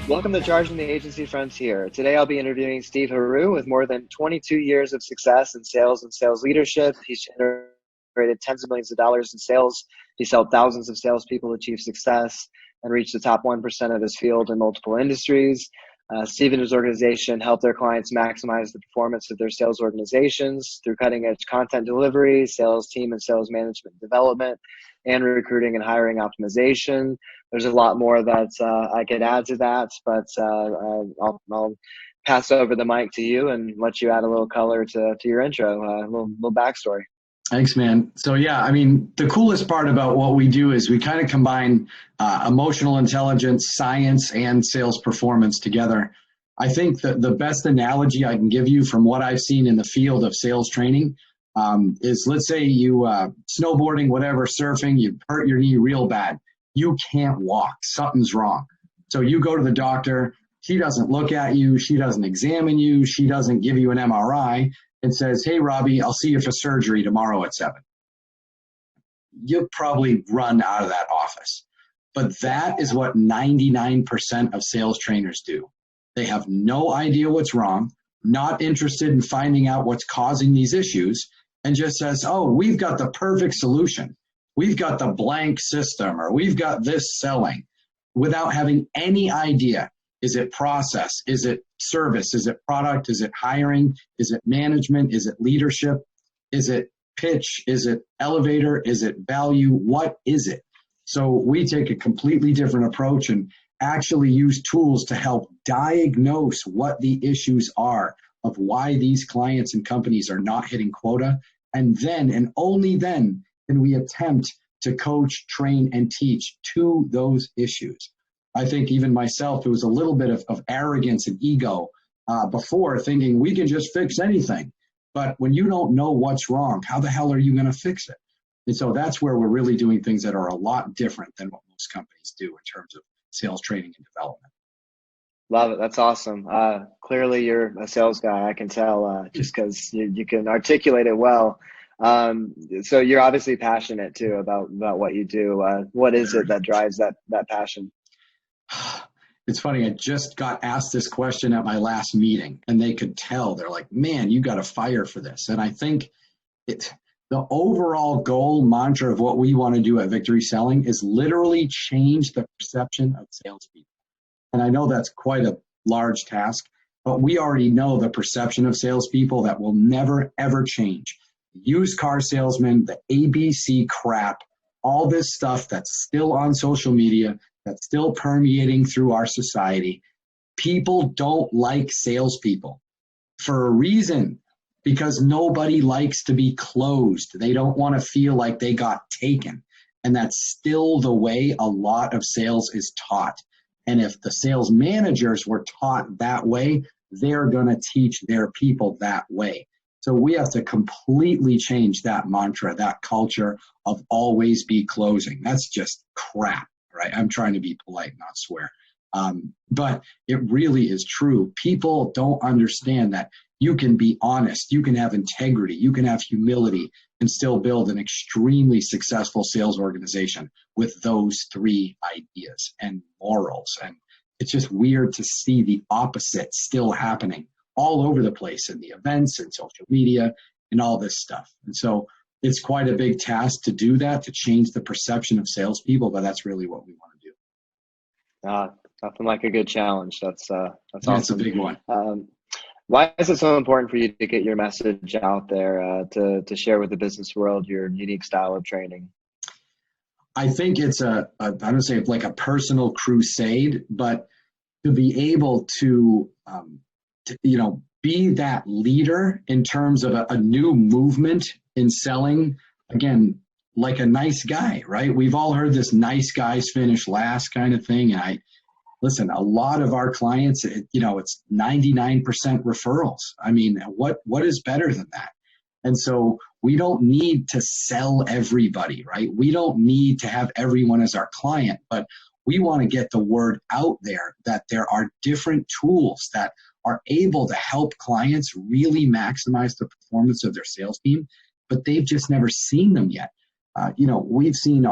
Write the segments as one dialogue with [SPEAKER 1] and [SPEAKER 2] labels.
[SPEAKER 1] Welcome to Charging the Agency Frontier. Today I'll be interviewing Steve Heroux with more than 22 years of success in sales and sales leadership. He's generated tens of millions of dollars in sales. He's helped thousands of salespeople achieve success and reach the top 1% of his field in multiple industries. Steve and his organization help their clients maximize the performance of their sales organizations through cutting-edge content delivery, sales team and sales management development, and recruiting and hiring optimization. There's a lot more that I could add to that, but I'll pass over the mic to you and let you add a little color to your intro, a little backstory.
[SPEAKER 2] Thanks, man. So yeah, I mean, the coolest part about what we do is we kind of combine emotional intelligence, science, and sales performance together. I think that the best analogy I can give you from what I've seen in the field of sales training is, let's say you snowboarding, whatever, surfing, you hurt your knee real bad. You can't walk. Something's wrong. So you go to the doctor. She doesn't look at you. She doesn't examine you. She doesn't give you an MRI and says, "Hey, Robbie, I'll see you for surgery tomorrow at 7. You'll probably run out of that office. But that is what 99% of sales trainers do. They have no idea what's wrong, not interested in finding out what's causing these issues, and just says, "Oh, we've got the perfect solution. We've got the blank system," or "we've got this selling," without having any idea. Is it process? Is it service? Is it product? Is it hiring? Is it management? Is it leadership? Is it pitch? Is it elevator? Is it value? What is it? So we take a completely different approach and actually use tools to help diagnose what the issues are of why these clients and companies are not hitting quota. And then, and only then, can we attempt to coach, train, and teach to those issues. I think even myself, it was a little bit of arrogance and ego before, thinking we can just fix anything. But when you don't know what's wrong, how the hell are you going to fix it? And so that's where we're really doing things that are a lot different than what most companies do in terms of sales training and development.
[SPEAKER 1] Love it. That's awesome. Clearly, you're a sales guy. I can tell just because you can articulate it well. So you're obviously passionate too about what you do. What is it that drives that passion?
[SPEAKER 2] It's funny. I just got asked this question at my last meeting, and they could tell. They're like, "Man, you got a fire for this." And I think the overall goal mantra of what we want to do at Victory Selling is literally change the perception of salespeople. And I know that's quite a large task, but we already know the perception of salespeople that will never, ever change. Used car salesmen, the ABC crap, all this stuff that's still on social media, that's still permeating through our society. People don't like salespeople for a reason, because nobody likes to be closed. They don't want to feel like they got taken. And that's still the way a lot of sales is taught. And if the sales managers were taught that way, they're going to teach their people that way. So we have to completely change that mantra, that culture of always be closing. That's just crap, right? I'm trying to be polite, not swear. But it really is true. People don't understand that you can be honest, you can have integrity, you can have humility, and still build an extremely successful sales organization with those three ideas and morals. And it's just weird to see the opposite still happening all over the place in the events and social media and all this stuff. And so it's quite a big task to do that, to change the perception of salespeople, but that's really what we want to do.
[SPEAKER 1] Nothing like a good challenge. That's awesome.
[SPEAKER 2] That's a big one.
[SPEAKER 1] Why is it so important for you to get your message out there, to share with the business world your unique style of training?
[SPEAKER 2] I think it's I don't say it's like a personal crusade, but to be able to be that leader in terms of a new movement in selling, again, like a nice guy, right? We've all heard this nice guys finish last kind of thing. And listen, a lot of our clients, it's 99% referrals. I mean, what is better than that? And so we don't need to sell everybody, right? We don't need to have everyone as our client, but we want to get the word out there that there are different tools that are able to help clients really maximize the performance of their sales team, but they've just never seen them yet. We've seen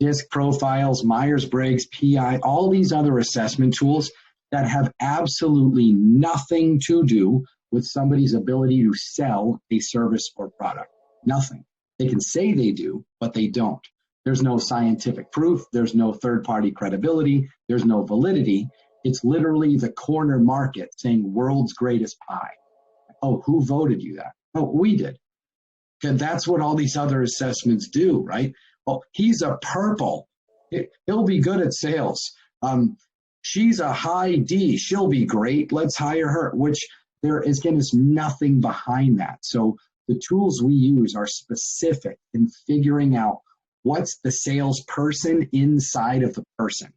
[SPEAKER 2] DISC profiles, Myers-Briggs, PI, all these other assessment tools that have absolutely nothing to do with somebody's ability to sell a service or product. Nothing. They can say they do, but they don't. There's no scientific proof. There's no third-party credibility. There's no validity. It's literally the corner market saying world's greatest pie. Oh, who voted you that? Oh, we did. And that's what all these other assessments do, right? Well, he's a purple. He'll be good at sales. She's a high D. She'll be great. Let's hire her, which there is, again, is nothing behind that. So the tools we use are specific in figuring out what's the salesperson inside of the person.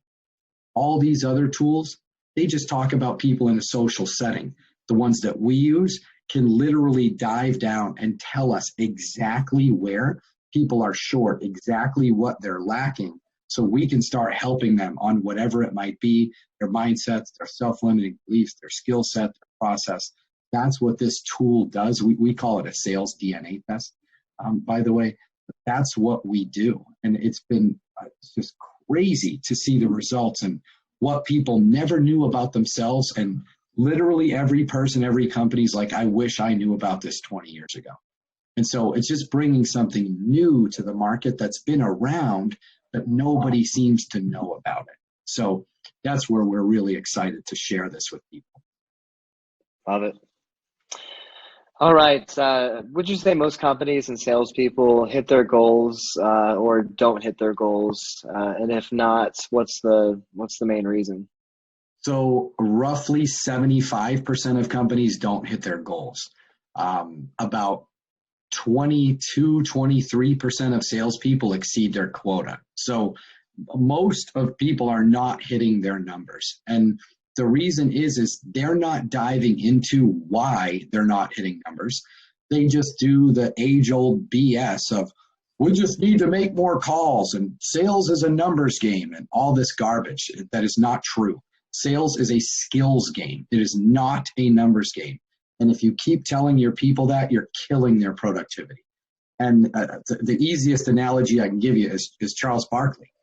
[SPEAKER 2] All these other tools, they just talk about people in a social setting. The ones that we use can literally dive down and tell us exactly where people are short, exactly what they're lacking, so we can start helping them on whatever it might be, their mindsets, their self-limiting beliefs, their skill set, their process. That's what this tool does. We call it a sales DNA test, by the way. That's what we do. And it's been just crazy to see the results and what people never knew about themselves. And literally every person, every company's like, I wish I knew about this 20 years ago. And so it's just bringing something new to the market that's been around, but nobody seems to know about it. So that's where we're really excited to share this with people.
[SPEAKER 1] Love it. All right. Would you say most companies and salespeople hit their goals or don't hit their goals? And if not, what's the main reason?
[SPEAKER 2] So roughly 75% of companies don't hit their goals. About 23% of salespeople exceed their quota. So most of people are not hitting their numbers. And the reason is they're not diving into why they're not hitting numbers. They just do the age-old BS of, we just need to make more calls and sales is a numbers game and all this garbage. That is not true. Sales is a skills game. It is not a numbers game. And if you keep telling your people that, you're killing their productivity. And the easiest analogy I can give you is Charles Barkley.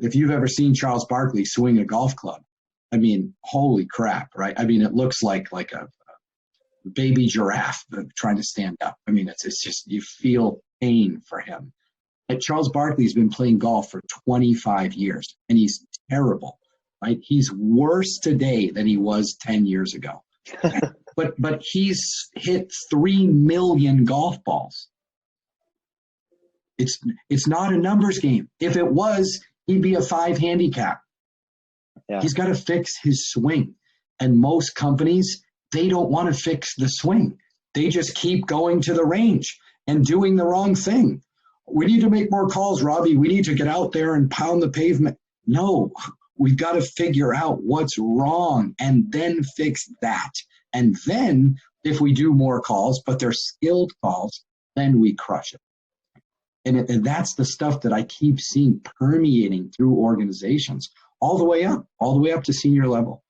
[SPEAKER 2] If you've ever seen Charles Barkley swing a golf club, I mean, holy crap, right? I mean, it looks like a baby giraffe trying to stand up. I mean, it's just, you feel pain for him. And Charles Barkley's been playing golf for 25 years, and he's terrible, right? He's worse today than he was 10 years ago. But he's hit 3 million golf balls. It's not a numbers game. If it was, he'd be a 5 handicap. Yeah. He's got to fix his swing. And most companies, they don't want to fix the swing. They just keep going to the range and doing the wrong thing. We need to make more calls, Robbie. We need to get out there and pound the pavement. No, we've got to figure out what's wrong and then fix that. And then if we do more calls, but they're skilled calls, then we crush it. And that's the stuff that I keep seeing permeating through organizations all the way up to senior level.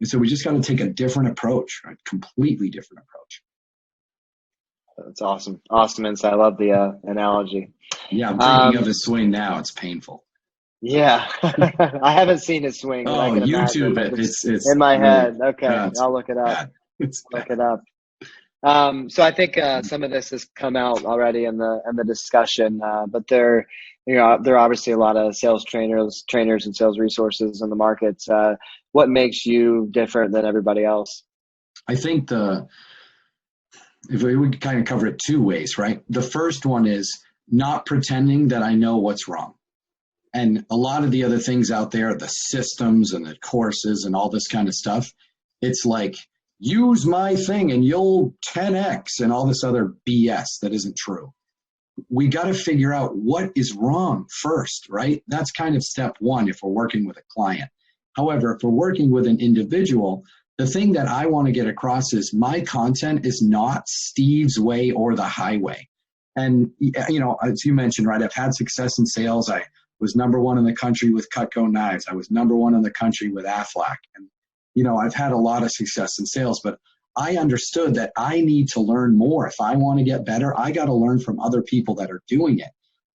[SPEAKER 2] And so we just got to take a different approach, right? Completely different approach.
[SPEAKER 1] That's awesome. Awesome insight. I love the analogy.
[SPEAKER 2] Yeah, I'm thinking of his swing now. It's painful.
[SPEAKER 1] Yeah. I haven't seen his swing.
[SPEAKER 2] Oh, YouTube it. It's
[SPEAKER 1] in my head. Okay. I'll look it up. Look it up. So I think some of this has come out already in the discussion, but there are obviously a lot of sales trainers and sales resources in the market. What makes you different than everybody else?
[SPEAKER 2] I think if we would kind of cover it 2 ways, right? The first one is not pretending that I know what's wrong. And a lot of the other things out there, the systems and the courses and all this kind of stuff, it's like, use my thing and you'll 10x and all this other BS that isn't true. We got to figure out what is wrong first, right? That's kind of step 1 if we're working with a client. However, if we're working with an individual, the thing that I want to get across is my content is not Steve's way or the highway. And, as you mentioned, right, I've had success in sales. I was number 1 in the country with Cutco knives. I was number 1 in the country with Aflac. And, I've had a lot of success in sales, but I understood that I need to learn more. If I want to get better, I got to learn from other people that are doing it.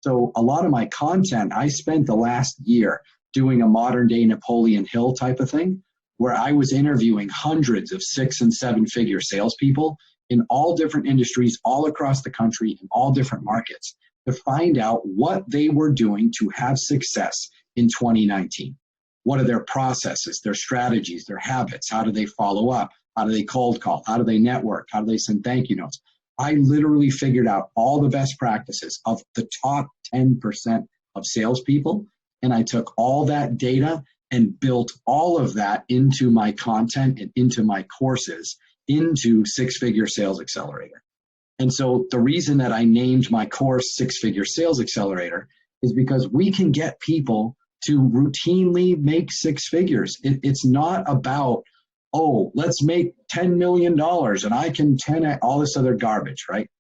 [SPEAKER 2] So a lot of my content, I spent the last year doing a modern day Napoleon Hill type of thing, where I was interviewing hundreds of 6 and 7 figure salespeople in all different industries, all across the country, in all different markets, to find out what they were doing to have success in 2019. What are their processes, their strategies, their habits? How do they follow up? How do they cold call? How do they network? How do they send thank you notes? I literally figured out all the best practices of the top 10% of salespeople, and I took all that data and built all of that into my content and into my courses, into Six Figure Sales Accelerator. And so the reason that I named my course Six Figure Sales Accelerator is because we can get people to routinely make six figures. It's not about, oh, let's make $10 million and I can 10 all this other garbage, right?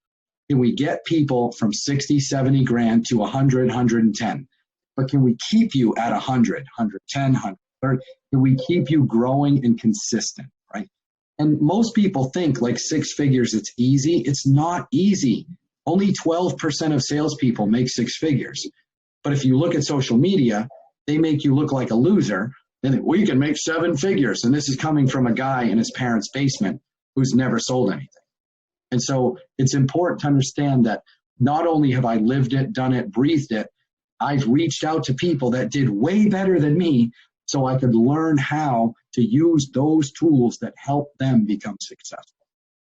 [SPEAKER 2] Can we get people from 60, 70 grand to 100, 110? But can we keep you at 100, 110, 130? Can we keep you growing and consistent, right? And most people think like six figures, it's easy. It's not easy. Only 12% of salespeople make six figures. But if you look at social media, they make you look like a loser. Then we can make seven figures. And this is coming from a guy in his parents' basement who's never sold anything. And so it's important to understand that not only have I lived it, done it, breathed it, I've reached out to people that did way better than me so I could learn how to use those tools that help them become successful.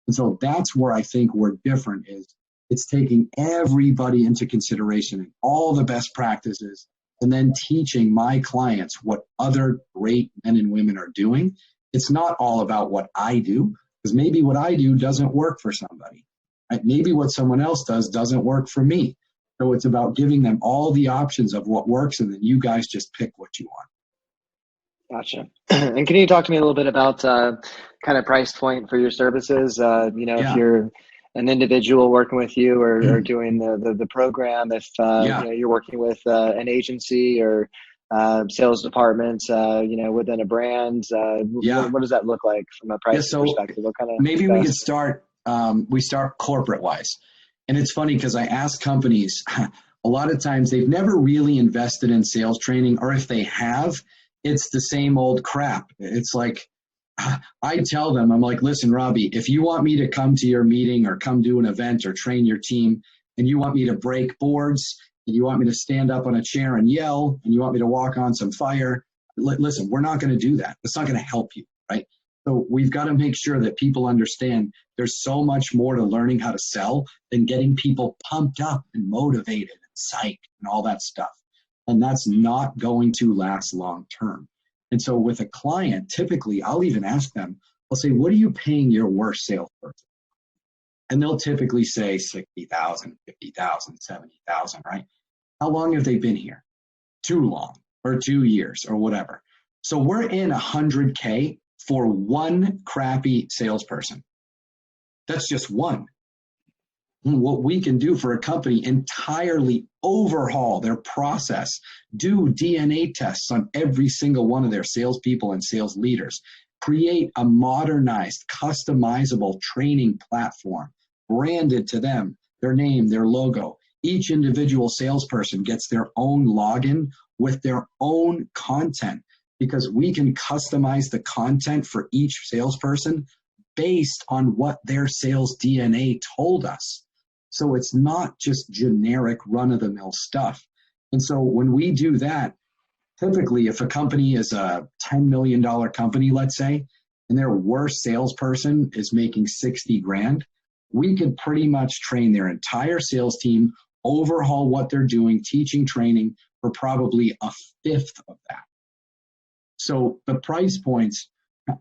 [SPEAKER 2] And so that's where I think we're different is it's taking everybody into consideration and all the best practices and then teaching my clients what other great men and women are doing. It's not all about what I do, because maybe what I do doesn't work for somebody. Right? Maybe what someone else does doesn't work for me. So it's about giving them all the options of what works, and then you guys just pick what you want.
[SPEAKER 1] Gotcha. And can you talk to me a little bit about kind of price point for your services? If you're an individual working with you or doing the program, if you're working with an agency or sales department, within a brand, what does that look like from a pricing perspective? What kind of
[SPEAKER 2] maybe we could start. We start corporate wise, and it's funny because I ask companies a lot of times they've never really invested in sales training, or if they have, it's the same old crap. It's like I tell them, I'm like, listen, Robbie, if you want me to come to your meeting or come do an event or train your team, and you want me to break boards, and you want me to stand up on a chair and yell, and you want me to walk on some fire, listen, we're not going to do that. It's not going to help you, right? So we've got to make sure that people understand there's so much more to learning how to sell than getting people pumped up and motivated and psyched and all that stuff. And that's not going to last long term. And so with a client, typically I'll even ask them, I'll say, what are you paying your worst salesperson? And they'll typically say 60,000, 50,000, 70,000, right? How long have they been here? Too long, or 2 years, or whatever. So we're in 100K for one crappy salesperson. That's just one. What we can do for a company, entirely overhaul their process, do DNA tests on every single one of their salespeople and sales leaders, create a modernized, customizable training platform, branded to them, their name, their logo. Each individual salesperson gets their own login with their own content, because we can customize the content for each salesperson based on what their sales DNA told us. So it's not just generic run-of-the-mill stuff. And so when we do that, typically if a company is a $10 million company, let's say, and their worst salesperson is making 60 grand, we could pretty much train their entire sales team, overhaul what they're doing, teaching, training for probably a fifth of that. So the price points,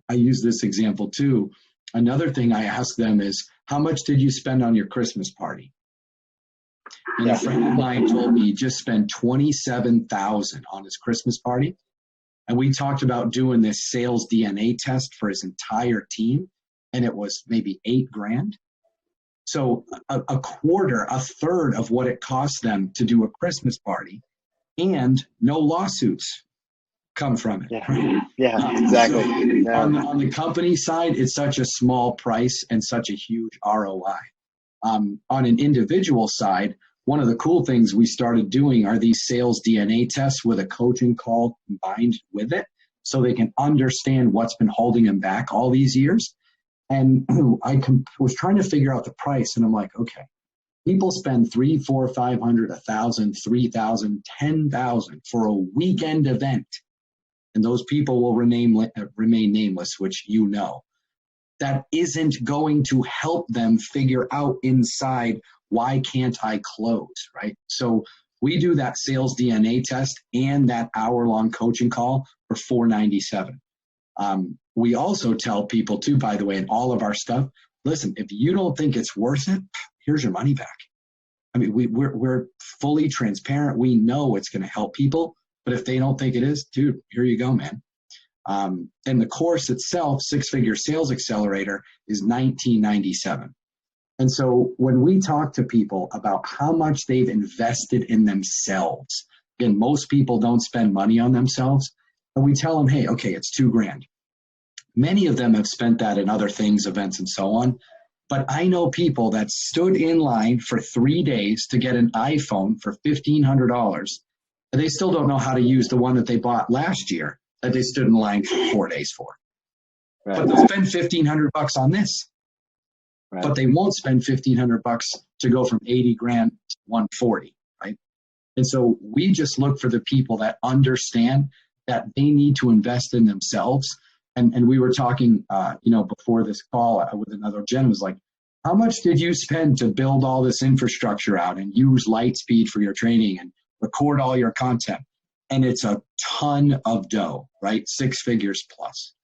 [SPEAKER 2] I use this example too. Another thing I ask them is, how much did you spend on your Christmas party? And a friend of mine told me he just spent $27,000 on his Christmas party. And we talked about doing this sales DNA test for his entire team, and it was maybe $8,000. So a quarter, a third of what it cost them to do a Christmas party, and no lawsuits come from it.
[SPEAKER 1] Exactly.
[SPEAKER 2] So on the company side, it's such a small price and such a huge ROI. On an individual side, one of the cool things we started doing are these sales DNA tests with a coaching call combined with it, so they can understand what's been holding them back all these years. And was trying to figure out the price, and I'm like, okay, people spend $300, $400, $500, $1,000, $3,000, $10,000 for a weekend event, and those people will remain nameless, which you know. That isn't going to help them figure out inside, why can't I close, right? So we do that sales DNA test and that hour-long coaching call for $497. We also tell people too, by the way, in all of our stuff, listen, if you don't think it's worth it, here's your money back. I mean, we're fully transparent. We know it's going to help people, but if they don't think it is, dude, here you go, man. And the course itself, Six-Figure Sales Accelerator, is $1997. And so when we talk to people about how much they've invested in themselves, again, most people don't spend money on themselves, and we tell them, hey, okay, it's $2,000. Many of them have spent that in other things, events, and so on. But I know people that stood in line for 3 days to get an iPhone for $1,500, and they still don't know how to use the one that they bought last year that they stood in line for 4 days for. Right. But they'll spend $1,500 on this. Right. But they won't spend $1,500 to go from 80 grand to 140, right? And so we just look for the people that understand that they need to invest in themselves. And we were talking, before this call with another Jen, was like, how much did you spend to build all this infrastructure out and use Lightspeed for your training and record all your content? And it's a ton of dough, right? 6 figures plus.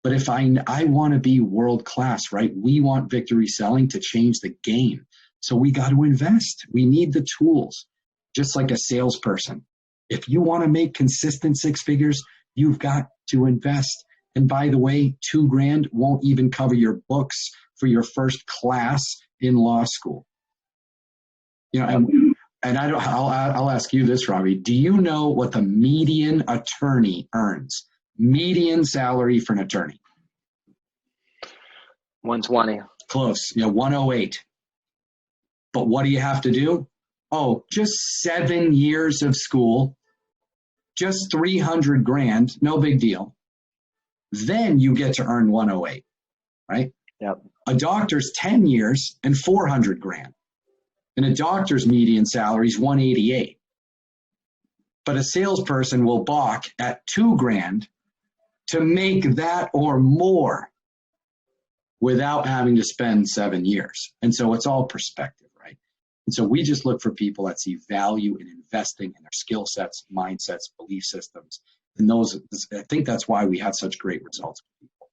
[SPEAKER 2] But if I want to be world-class, right? We want Victory Selling to change the game. So we got to invest. We need the tools, just like a salesperson. If you want to make consistent 6 figures, you've got to invest. And by the way, $2,000 won't even cover your books for your first class in law school. And I'll ask you this, Robbie. Do you know what the median attorney earns? Median salary for an attorney?
[SPEAKER 1] 120.
[SPEAKER 2] Close. 108. But what do you have to do? Oh, just 7 years of school, just $300,000, no big deal. Then you get to earn 108, right?
[SPEAKER 1] Yep.
[SPEAKER 2] A doctor's 10 years and $400,000. And a doctor's median salary is 188. But a salesperson will balk at $2,000 to make that or more without having to spend 7 years. And so it's all perspective, right? And so we just look for people that see value in investing in their skill sets, mindsets, belief systems. And I think that's why we have such great results with people.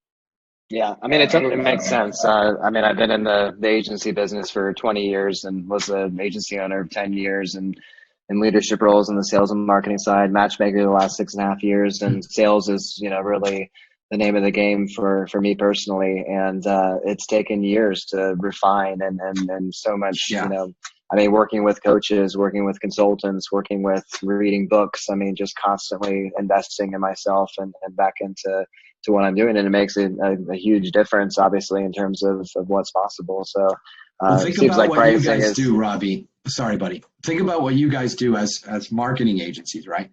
[SPEAKER 1] Yeah, I mean, it totally makes sense. I've been in the agency business for 20 years and was an agency owner of 10 years and in leadership roles on the sales and marketing side, matchmaker the last 6.5 years. And sales is, really the name of the game for me personally. And it's taken years to refine and so much, working with coaches, working with consultants, working with reading books. Just constantly investing in myself and back into what I'm doing. And it makes a huge difference, obviously, in terms of what's possible. So
[SPEAKER 2] think about what you guys do, Robbie. Sorry, buddy. Think about what you guys do as marketing agencies, right?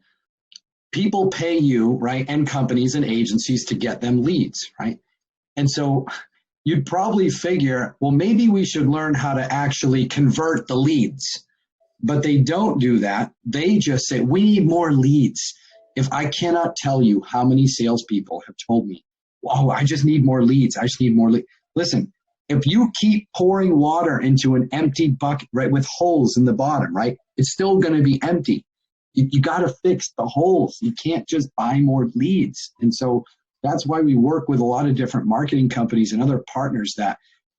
[SPEAKER 2] People pay you, right, and companies and agencies to get them leads, right? And so you'd probably figure, well, maybe we should learn how to actually convert the leads. But they don't do that. They just say, we need more leads. If I cannot tell you how many salespeople have told me, whoa, I just need more leads. I just need more leads. Listen, if you keep pouring water into an empty bucket, right, with holes in the bottom, right, it's still going to be empty. You got to fix the holes. You can't just buy more leads. And so that's why we work with a lot of different marketing companies and other partners that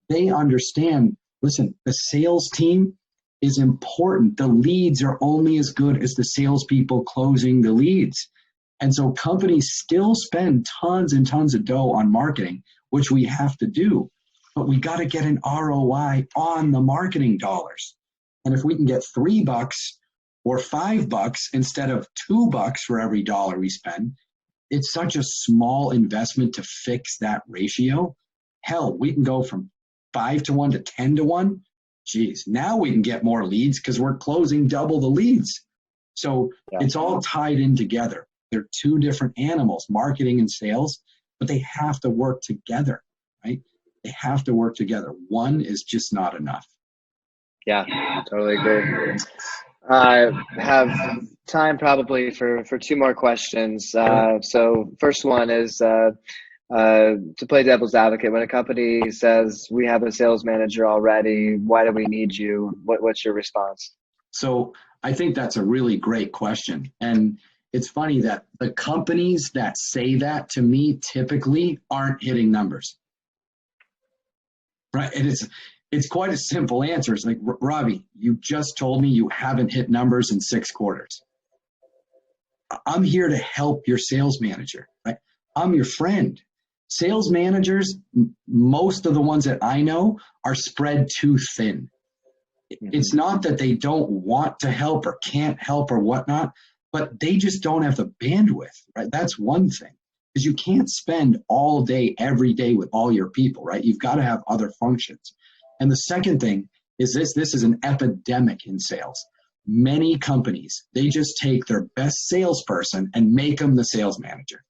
[SPEAKER 2] they understand, listen, the sales team is important. The leads are only as good as the salespeople closing the leads. And so companies still spend tons and tons of dough on marketing, which we have to do. But we got to get an ROI on the marketing dollars. And if we can get $3 or $5 instead of $2 for every dollar we spend, it's such a small investment to fix that ratio. Hell, we can go from 5 to 1 to 10 to 1 geez, now we can get more leads because we're closing double the leads. So it's all tied in together. They're two different animals, marketing and sales, but they have to work together, right? They have to work together. One is just not enough.
[SPEAKER 1] Yeah, totally agree. I have time probably for two more questions. So first one is to play devil's advocate. When a company says we have a sales manager already, why do we need you? What's your response?
[SPEAKER 2] So I think that's a really great question. And it's funny that the companies that say that to me typically aren't hitting numbers. Right. And it's quite a simple answer. It's like, Robbie, you just told me you haven't hit numbers in 6 quarters. I'm here to help your sales manager, right? I'm your friend. Sales managers, most of the ones that I know, are spread too thin. It's not that they don't want to help or can't help or whatnot, but they just don't have the bandwidth, right? That's one thing. Because you can't spend all day, every day with all your people, right? You've got to have other functions. And the second thing is this is an epidemic in sales. Many companies, they just take their best salesperson and make them the sales manager.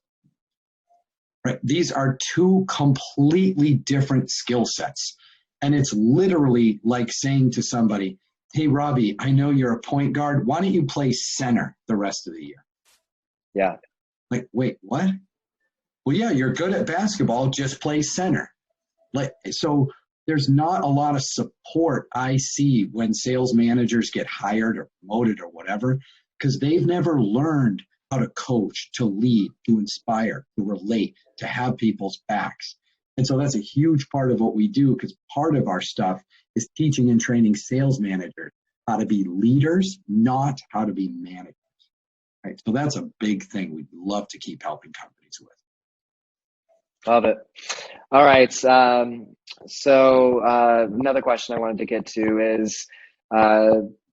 [SPEAKER 2] Right? These are two completely different skill sets. And it's literally like saying to somebody, hey, Robbie, I know you're a point guard. Why don't you play center the rest of the year?
[SPEAKER 1] Yeah.
[SPEAKER 2] Like, wait, what? Well, yeah, you're good at basketball. Just play center. Like, so there's not a lot of support I see when sales managers get hired or promoted or whatever, because they've never learned how to coach, to lead, to inspire, to relate, to have people's backs. And so that's a huge part of what we do, because part of our stuff is teaching and training sales managers how to be leaders, not how to be managers. Right? So that's a big thing we'd love to keep helping companies with.
[SPEAKER 1] Love it. All right. So another question I wanted to get to is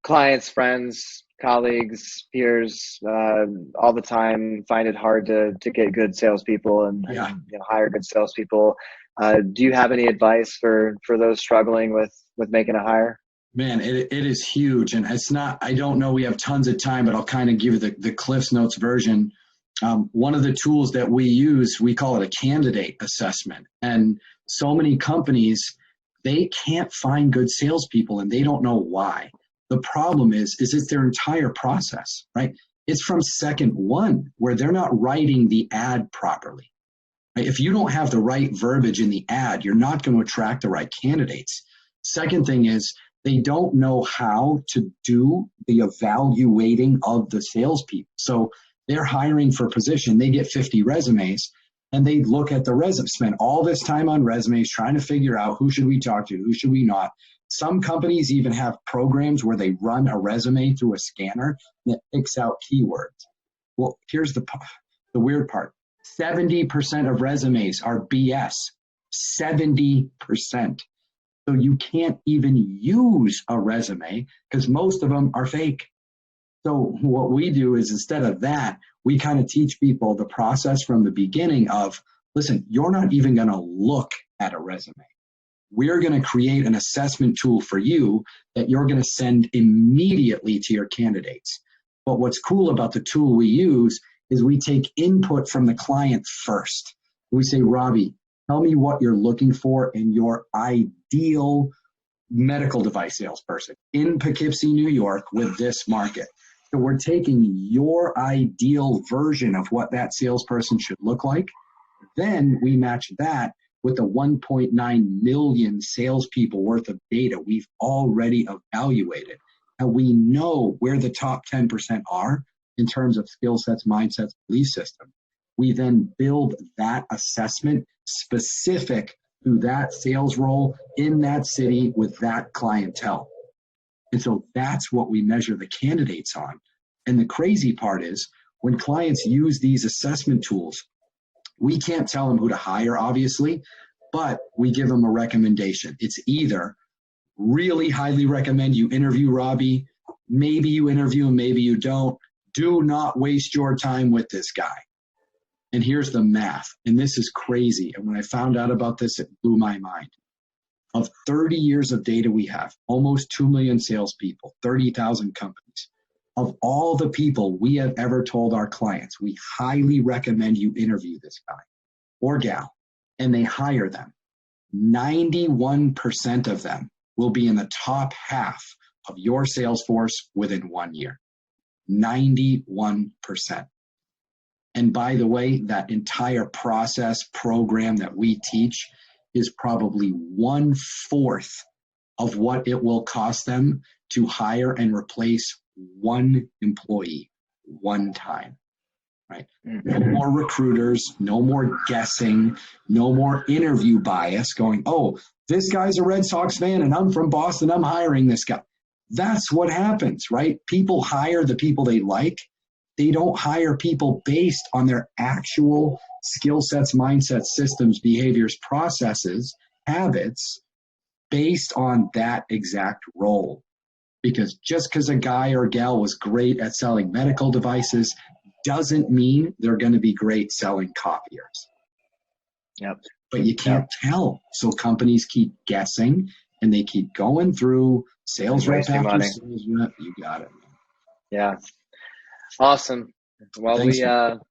[SPEAKER 1] clients, friends, colleagues, peers, all the time find it hard to get good salespeople and hire good salespeople. Do you have any advice for those struggling with making a hire?
[SPEAKER 2] Man, it is huge. And it's not, I don't know, we have tons of time, but I'll kind of give you the Cliff's Notes version. One of the tools that we use, we call it a candidate assessment. And so many companies, they can't find good salespeople and they don't know why. The problem is it's their entire process, right? It's from second one where they're not writing the ad properly. Right? If you don't have the right verbiage in the ad, you're not going to attract the right candidates. Second thing is they don't know how to do the evaluating of the salespeople. So they're hiring for a position, they get 50 resumes, and they look at the resume, spend all this time on resumes trying to figure out who should we talk to, who should we not. Some companies even have programs where they run a resume through a scanner that picks out keywords. Well, here's the weird part. 70% of resumes are BS. 70%. So you can't even use a resume because most of them are fake. So what we do is instead of that, we kind of teach people the process from the beginning of, listen, you're not even going to look at a resume. We're going to create an assessment tool for you that you're going to send immediately to your candidates. But what's cool about the tool we use is we take input from the client first. We say, Robbie, tell me what you're looking for in your ideal medical device salesperson in Poughkeepsie, New York with this market. So we're taking your ideal version of what that salesperson should look like. Then we match that with the 1.9 million salespeople worth of data we've already evaluated. And we know where the top 10% are in terms of skill sets, mindsets, belief system. We then build that assessment specific to that sales role in that city with that clientele. And so that's what we measure the candidates on. And the crazy part is when clients use these assessment tools, we can't tell them who to hire, obviously, but we give them a recommendation. It's either really highly recommend you interview Robbie, maybe you interview him, maybe you don't. Do not waste your time with this guy. And here's the math. And this is crazy. And when I found out about this, it blew my mind. of 30 years of data we have, almost 2 million salespeople, 30,000 companies. Of all the people we have ever told our clients, we highly recommend you interview this guy or gal, and they hire them. 91% of them will be in the top half of your sales force within 1 year. 91%. And by the way, that entire process program that we teach is probably 1/4 of what it will cost them to hire and replace one employee one time, right? No more recruiters, no more guessing, no more interview bias going, oh, this guy's a Red Sox fan and I'm from Boston, I'm hiring this guy. That's what happens, right? People hire the people they like. They don't hire people based on their actual skill sets, mindsets, systems, behaviors, processes, habits, based on that exact role. Because just because a guy or gal was great at selling medical devices doesn't mean they're going to be great selling copiers.
[SPEAKER 1] Yep.
[SPEAKER 2] But you can't tell. So companies keep guessing and they keep going through sales rep after
[SPEAKER 1] money.
[SPEAKER 2] sales rep. You got it.
[SPEAKER 1] Yeah. Awesome. Well,
[SPEAKER 2] Thanks.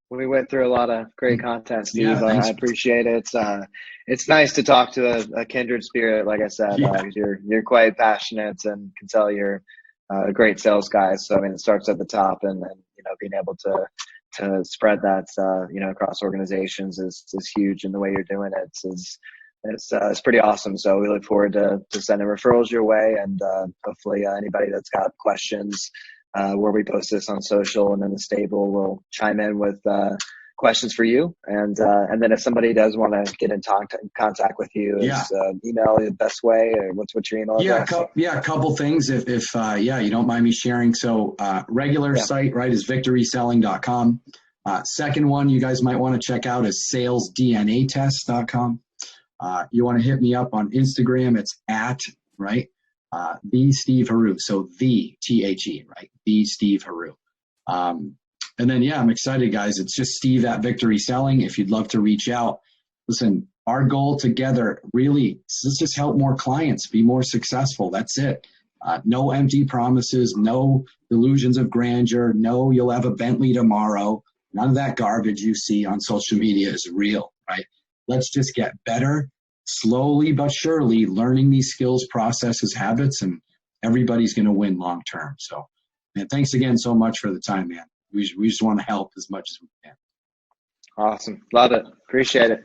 [SPEAKER 1] we went through a lot of great content, Steve.
[SPEAKER 2] Yeah,
[SPEAKER 1] I appreciate it. It's nice to talk to a kindred spirit. Like I said, you're quite passionate and can tell you're a great sales guy. So I mean, it starts at the top, and being able to spread that across organizations is huge. And the way you're doing it is pretty awesome. So we look forward to sending referrals your way, and hopefully anybody that's got questions. Where we post this on social, and then the stable will chime in with questions for you. And then if somebody does want to get in contact with you, is email the best way? Or what's your email address?
[SPEAKER 2] A couple things if you don't mind me sharing. So regular site, right, is victoryselling.com. Second one you guys might want to check out is salesdnatest.com. You want to hit me up on Instagram. It's the Steve Heroux. So the THE, right? The Steve Heroux. And then, I'm excited, guys. It's just Steve at Victory Selling. If you'd love to reach out, listen, our goal together really is let's just help more clients be more successful. That's it. No empty promises, no delusions of grandeur. No, you'll have a Bentley tomorrow. None of that garbage you see on social media is real, right? Let's just get better. Slowly but surely learning these skills, processes, habits, and everybody's going to win long term. So, man, thanks again so much for the time, man. We just want to help as much as we can.
[SPEAKER 1] Awesome. Love it. Appreciate it.